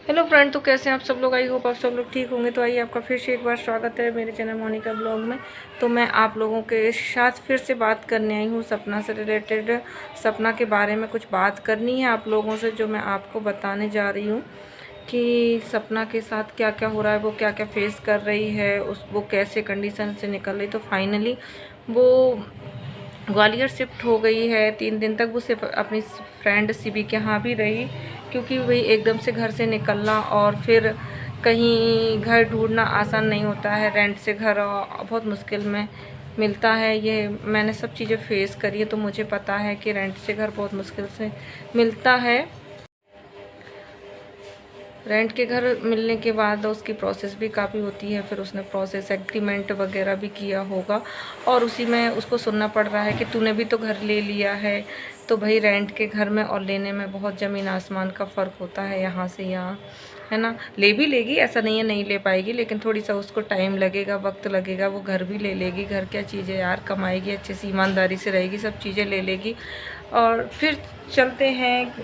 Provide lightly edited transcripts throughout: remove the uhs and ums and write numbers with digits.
Hello friend, तो कैसे हैं आप सब लोग। आई होप आप सब लोग ठीक होंगे। तो आइए, आपका फिर से एक बार स्वागत है मेरे चैनल मोनिका ब्लॉग में। तो मैं आप लोगों के साथ फिर से बात करने आई हूँ सपना से रिलेटेड। सपना के बारे में कुछ बात करनी है आप लोगों से, जो मैं आपको बताने जा रही हूँ कि सपना के साथ क्या क्या हो रहा है, वो क्या क्या फेस कर रही है, वो कैसे कंडीशन से निकल रही। तो फाइनली वो ग्वालियर शिफ्ट हो गई है। 3 दिन तक वो सिर्फ अपनी फ्रेंड शिवी के यहाँ भी रही, क्योंकि वही एकदम से घर से निकलना और फिर कहीं घर ढूंढना आसान नहीं होता है। रेंट से घर बहुत मुश्किल में मिलता है। ये मैंने सब चीज़ें फेस करी है, तो मुझे पता है कि रेंट से घर बहुत मुश्किल से मिलता है। रेंट के घर मिलने के बाद उसकी प्रोसेस भी काफ़ी होती है। फिर उसने प्रोसेस एग्रीमेंट वगैरह भी किया होगा, और उसी में उसको सुनना पड़ रहा है कि तूने भी तो घर ले लिया है। तो भाई, रेंट के घर में और लेने में बहुत ज़मीन आसमान का फ़र्क होता है, यहाँ से यहाँ, है ना। ले भी लेगी, ऐसा नहीं है नहीं ले पाएगी, लेकिन थोड़ी सा उसको टाइम लगेगा, वक्त लगेगा। वो घर भी ले लेगी। घर क्या चीज़ है यार, कमाएगी, अच्छे से ईमानदारी से रहेगी, सब चीज़ें ले लेगी। और फिर चलते हैं।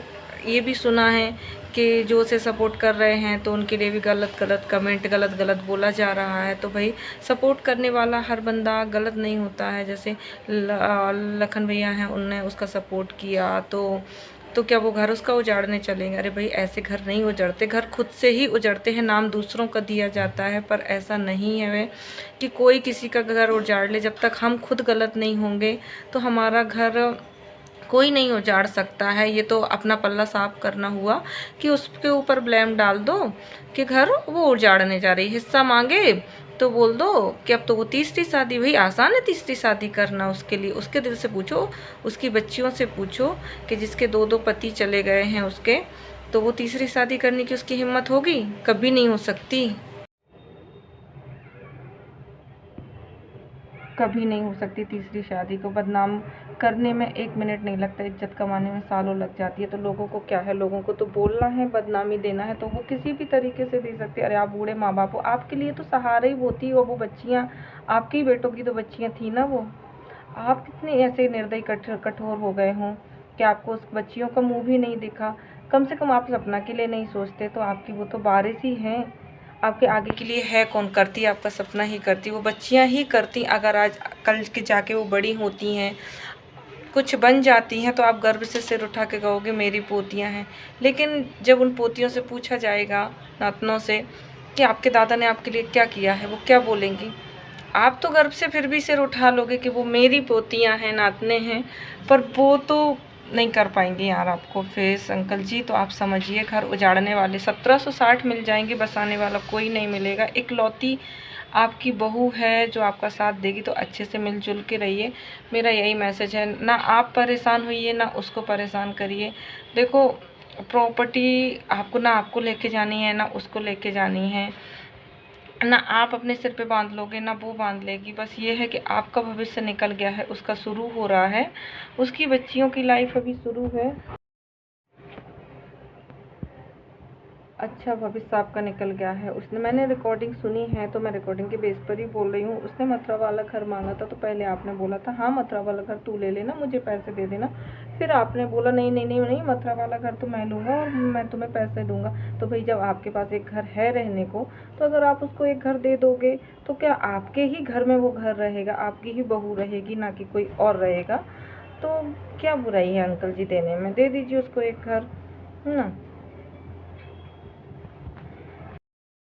ये भी सुना है कि जो उसे सपोर्ट कर रहे हैं, तो उनके लिए भी गलत गलत कमेंट, गलत गलत बोला जा रहा है। तो भाई, सपोर्ट करने वाला हर बंदा गलत नहीं होता है। जैसे लखन भैया हैं, उनने उसका सपोर्ट किया, तो क्या वो घर उसका उजाड़ने चलेंगे? अरे भाई, ऐसे घर नहीं उजड़ते। घर खुद से ही उजड़ते हैं, नाम दूसरों का दिया जाता है, पर ऐसा नहीं है वे कि कोई किसी का घर उजाड़ ले। जब तक हम खुद गलत नहीं होंगे, तो हमारा घर कोई नहीं उजाड़ सकता है। ये तो अपना पल्ला साफ करना हुआ कि उसके ऊपर ब्लेम डाल दो कि घर वो उजाड़ने जा रही। हिस्सा मांगे तो बोल दो कि अब तो वो तीसरी शादी, भाई आसान है तीसरी शादी करना उसके लिए। उसके दिल से पूछो, उसकी बच्चियों से पूछो कि जिसके 2-2 पति चले गए हैं उसके, तो वो तीसरी शादी करने की उसकी हिम्मत होगी? कभी नहीं हो सकती, कभी नहीं हो सकती। तीसरी शादी को बदनाम करने में 1 मिनट नहीं लगता, इज्जत कमाने में सालों लग जाती है। तो लोगों को क्या है, लोगों को तो बोलना है, बदनामी देना है, तो वो किसी भी तरीके से दे सकते हैं। अरे आप बूढ़े माँ बाप हो, आपके लिए तो सहारा ही वो थी, वो बच्चियाँ, आपके ही बेटों की तो बच्चियाँ थी ना वो। आप कितने ऐसे निर्दयी कठोर हो गए हों कि आपको उस बच्चियों का मुँह भी नहीं दिखा। कम से कम आप सपना के लिए नहीं सोचते। तो आपकी वो तो बारिश ही हैं, आपके आगे के लिए है कौन? करती आपका सपना ही करती, वो बच्चियां ही करती। अगर आज कल के जाके वो बड़ी होती हैं, कुछ बन जाती हैं, तो आप गर्व से सिर उठा के कहोगे मेरी पोतियां हैं। लेकिन जब उन पोतियों से पूछा जाएगा, नातनों से, कि आपके दादा ने आपके लिए क्या किया है, वो क्या बोलेंगी? आप तो गर्व से फिर भी सिर उठा लोगे कि वो मेरी पोतियां हैं, नातने हैं, पर वो तो नहीं कर पाएंगे यार आपको फेस, अंकल जी। तो आप समझिए, घर उजाड़ने वाले 1760 मिल जाएंगे, बसाने वाला कोई नहीं मिलेगा। इकलौती आपकी बहू है जो आपका साथ देगी, तो अच्छे से मिलजुल के रहिए। मेरा यही मैसेज है। ना आप परेशान होइए, ना उसको परेशान करिए। देखो, प्रॉपर्टी आपको ना आपको लेके जानी है, ना उसको लेके जानी है। ना आप अपने सिर पे बांध लोगे, ना वो बांध लेगी। बस ये है कि आपका भविष्य निकल गया है, उसका शुरू हो रहा है, उसकी बच्चियों की लाइफ अभी शुरू है। अच्छा, भविष्य आपका निकल गया है। उसने, मैंने रिकॉर्डिंग सुनी है, तो मैं रिकॉर्डिंग के बेस पर ही बोल रही हूँ। उसने मथुरा वाला घर मांगा था, तो पहले आपने बोला था हाँ मथुरा वाला घर तू ले लेना, मुझे पैसे दे देना। फिर आपने बोला नहीं नहीं नहीं नहीं, मथुरा वाला घर तो मैं लूँगा और मैं तुम्हें पैसे दूंगा। तो भाई, जब आपके पास एक घर है रहने को, तो अगर आप उसको एक घर दे दोगे, तो क्या आपके ही घर में वो घर रहेगा, आपकी ही बहू रहेगी, ना कि कोई और रहेगा? तो क्या बुराई है अंकल जी देने में? दे दीजिए उसको एक घर, है ना।